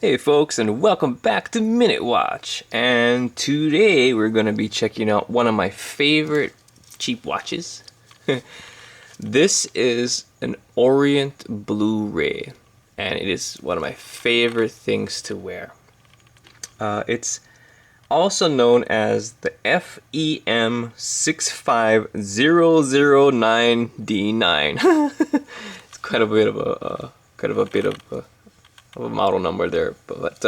Hey folks, and welcome back to Minute Watch. And today we're going to be checking out one of my favorite cheap watches. This is an Orient Blue Ray, and it is one of my favorite things to wear. It's also known as the FEM65009D9. It's quite a bit of a model number there, but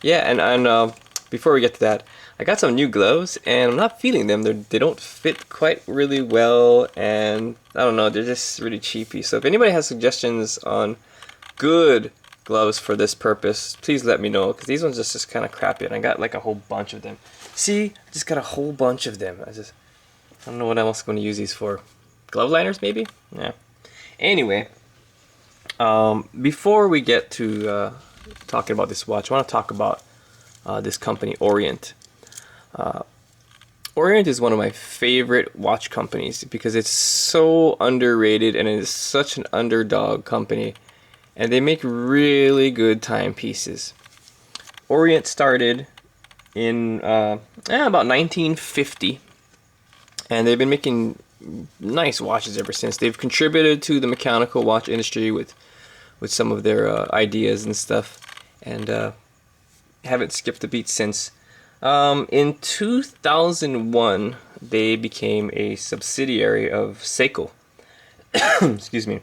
yeah, and before we get to that, I got some new gloves and I'm not feeling them. They don't fit quite really well, and I don't know, they're just really cheapy. So if anybody has suggestions on good gloves for this purpose, please let me know, because these ones just kind of crappy, and I got like a whole bunch of them. See, I just got a whole bunch of them. I don't know what else I'm going to use these for. Glove liners maybe? Yeah. Anyway, before we get to talking about this watch, I want to talk about this company, Orient. Orient is one of my favorite watch companies because it's so underrated and it is such an underdog company, and they make really good timepieces. Orient started in about 1950, and they've been making nice watches ever since. They've contributed to the mechanical watch industry with some of their ideas and stuff, and haven't skipped a beat since. In 2001, they became a subsidiary of Seiko. Excuse me.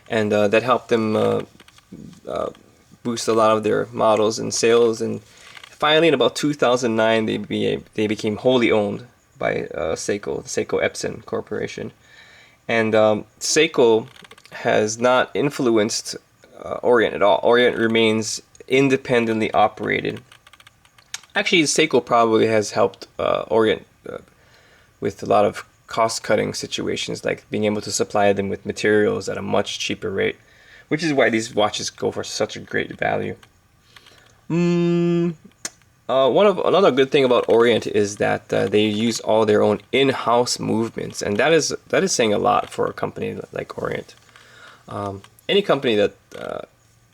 And that helped them boost a lot of their models and sales. And finally, in about 2009, they became wholly owned by Seiko, the Seiko Epson Corporation. And Seiko has not influenced Orient at all. Orient remains independently operated. Actually, Seiko probably has helped Orient with a lot of cost-cutting situations, like being able to supply them with materials at a much cheaper rate, which is why these watches go for such a great value. Another good thing about Orient is that they use all their own in-house movements, and that is saying a lot for a company like Orient. Any company that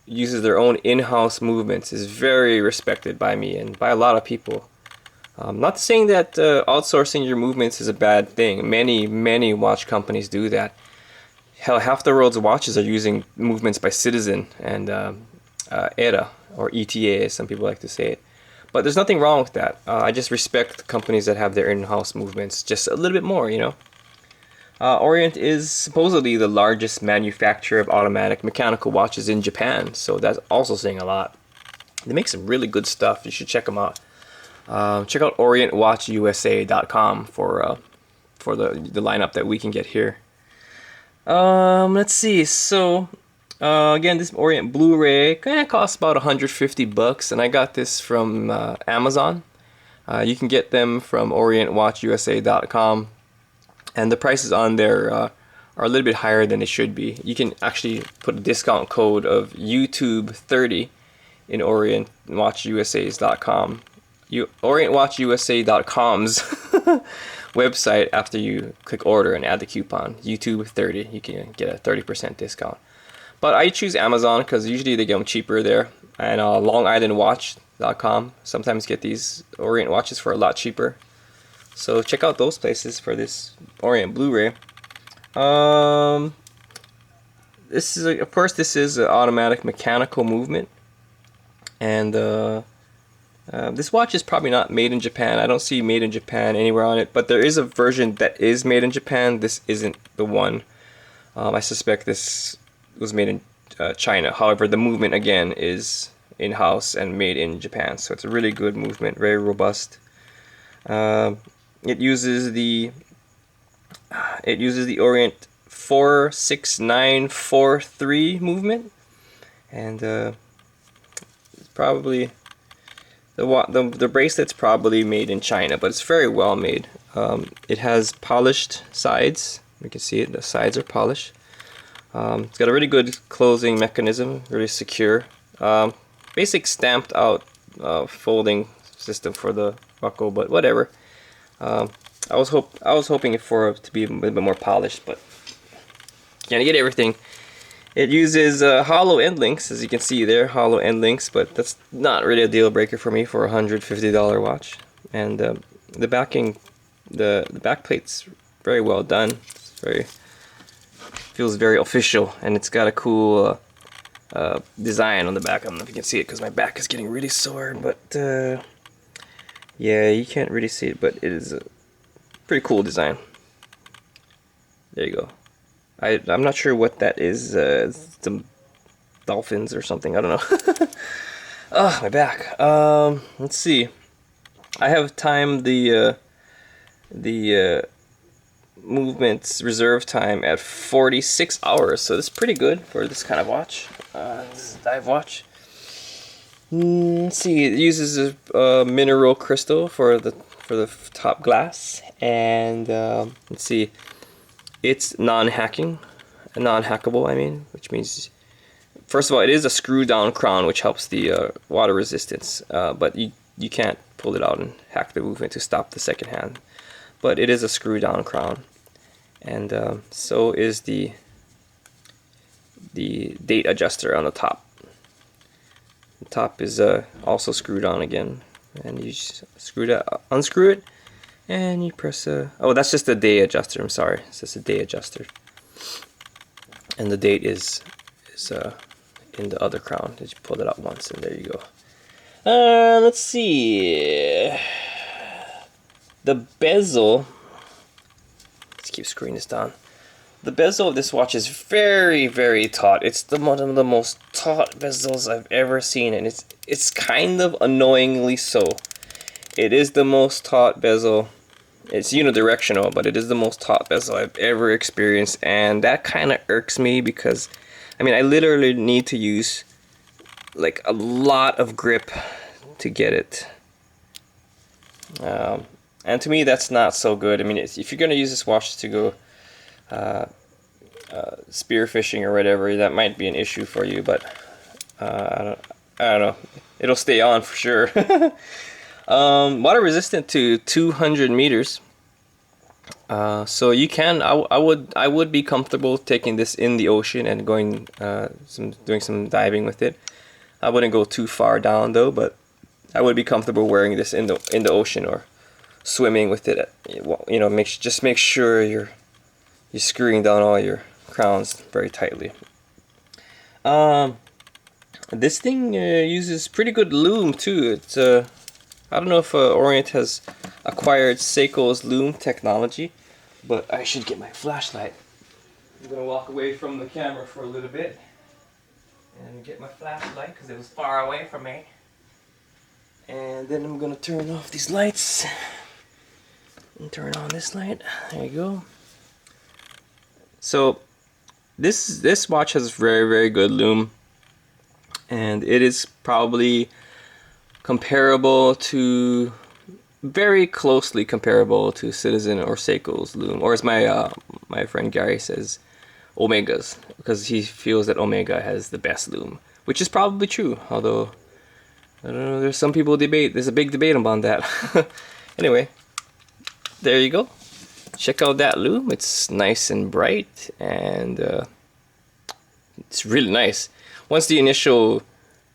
uses their own in-house movements is very respected by me and by a lot of people. Not saying that outsourcing your movements is a bad thing. Many watch companies do that. Hell, half the world's watches are using movements by Citizen and ETA, or ETA as some people like to say it. But there's nothing wrong with that. I just respect companies that have their in-house movements just a little bit more, you know. Orient is supposedly the largest manufacturer of automatic mechanical watches in Japan, so that's also saying a lot. They make some really good stuff. You should check them out. Check out OrientWatchUSA.com for the lineup that we can get here. Let's see. So again, this Orient Blue Ray kind of costs about $150, and I got this from Amazon. You can get them from OrientWatchUSA.com. And the prices on there are a little bit higher than they should be. You can actually put a discount code of YouTube30 in OrientWatchUSA.com. OrientWatchUSA.com's website after you click order and add the coupon YouTube30. You can get a 30% discount. But I choose Amazon because usually they get them cheaper there. And LongIslandWatch.com sometimes get these Orient watches for a lot cheaper. So check out those places for this Orient Blue Ray. This is of course an automatic mechanical movement, and this watch is probably not made in Japan. I don't see made in Japan anywhere on it, but there is a version that is made in Japan. This isn't the one. I suspect this was made in China. However, the movement again is in-house and made in Japan, so it's a really good movement, very robust. It uses the Orient 46943 movement, and it's probably the bracelet's probably made in China, but it's very well made. It has polished sides. You can see it. The sides are polished. It's got a really good closing mechanism, really secure. Basic stamped out folding system for the buckle, but whatever. I was hoping for it to be a little bit more polished, but can't get everything. It uses hollow end links, as you can see there, hollow end links, but that's not really a deal breaker for me for a $150 watch. And the backing, the back plate's very well done. It's very, feels very official, and it's got a cool design on the back. I don't know if you can see it because my back is getting really sore, but yeah, you can't really see it, but it is a pretty cool design. There you go. I'm not sure what that is. Some dolphins or something. I don't know. Oh, my back. Let's see. I have timed the movements reserve time at 46 hours, so that's pretty good for this kind of watch. This is a dive watch. Let's see. It uses a mineral crystal for the top glass, and let's see. It's non-hackable, I mean, which means, first of all, it is a screw-down crown, which helps the water resistance, but you can't pull it out and hack the movement to stop the second hand. But it is a screw-down crown, and so is the date adjuster on the top. The top is also screwed on again, and you just unscrew it. And you press oh, that's just the day adjuster. I'm sorry, it's just a day adjuster. And the date is in the other crown. Just pull it out once, and there you go. Let's see. The bezel. Let's keep screwing this down. The bezel of this watch is very, very taut. It's one of the most taut bezels I've ever seen, and it's kind of annoyingly so. It is the most taut bezel. It's unidirectional, but it is the most taut bezel I've ever experienced, and that kind of irks me because, I mean, I literally need to use like a lot of grip to get it. And to me, that's not so good. I mean, if you're gonna use this watch to go spearfishing or whatever, that might be an issue for you. But I don't know. It'll stay on for sure. Water resistant to 200 meters. So you can. I would be comfortable taking this in the ocean and going doing some diving with it. I wouldn't go too far down though, but I would be comfortable wearing this in the ocean or swimming with it. You know, just make sure you're screwing down all your crowns very tightly. This thing uses pretty good lume too. It's I don't know if Orient has acquired Seiko's lume technology, but I should get my flashlight. I'm gonna walk away from the camera for a little bit and get my flashlight because it was far away from me. And then I'm gonna turn off these lights and turn on this light. There you go. So this watch has very, very good lume, and it is probably comparable to, very closely comparable to Citizen or Seiko's lume, or as my friend Gary says, Omega's, because he feels that Omega has the best lume, which is probably true. Although I don't know, there's some people debate. There's a big debate about that. Anyway, there you go. Check out that lume. It's nice and bright, and it's really nice. Once the initial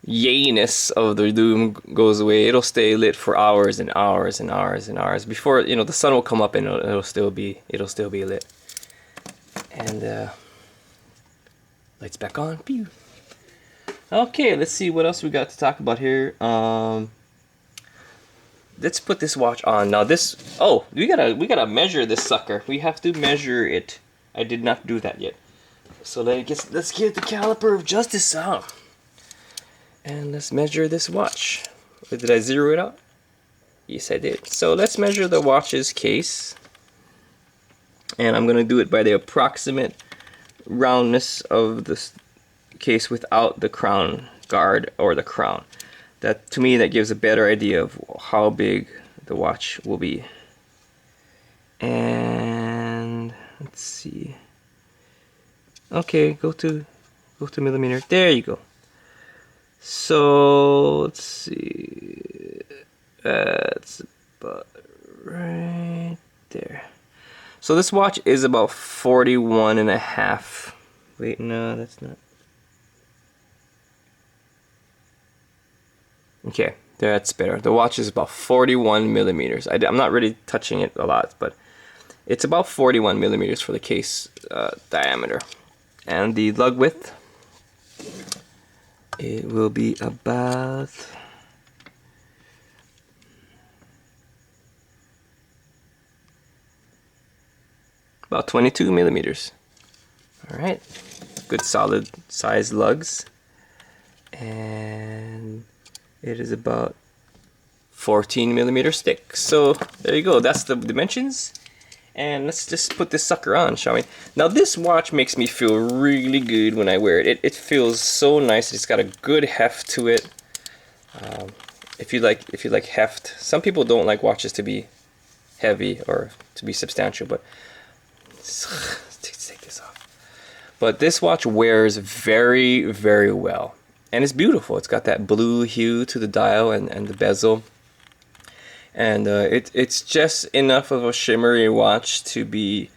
yayness of the lume goes away, it'll stay lit for hours and hours and hours and hours before, you know, the sun will come up and it'll still be lit. And lights back on. Pew. Okay, let's see what else we got to talk about here. Let's put this watch on now. This, oh, we gotta measure this sucker. We have to measure it. I did not do that yet. So let's get the caliper of justice out. And let's measure this watch. Did I zero it out? Yes, I did. So let's measure the watch's case. And I'm going to do it by the approximate roundness of the case without the crown guard or the crown. That, to me, that gives a better idea of how big the watch will be. And let's see. Okay, go to millimeter. There you go. So let's see, that's about right there. So this watch is about 41 and a half. Wait, no, that's not. Okay, that's better. The watch is about 41 millimeters. I'm not really touching it a lot, but it's about 41 millimeters for the case diameter. And the lug width, it will be about about 22 millimeters. All right, good solid size lugs. And it is about 14 millimeter stick. So there you go, that's the dimensions. And let's just put this sucker on, shall we? Now this watch makes me feel really good when I wear it. It feels so nice. It's got a good heft to it. If you like heft, some people don't like watches to be heavy or to be substantial, but let's take this off. But this watch wears very, very well. And it's beautiful. It's got that blue hue to the dial and the bezel. And it's just enough of a shimmery watch to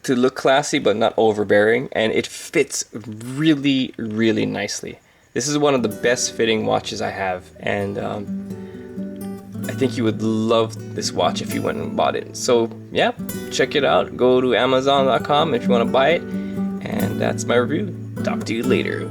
look classy but not overbearing. And it fits really, really nicely. This is one of the best fitting watches I have. And I think you would love this watch if you went and bought it. So yeah, check it out. Go to Amazon.com if you want to buy it. And that's my review. Talk to you later.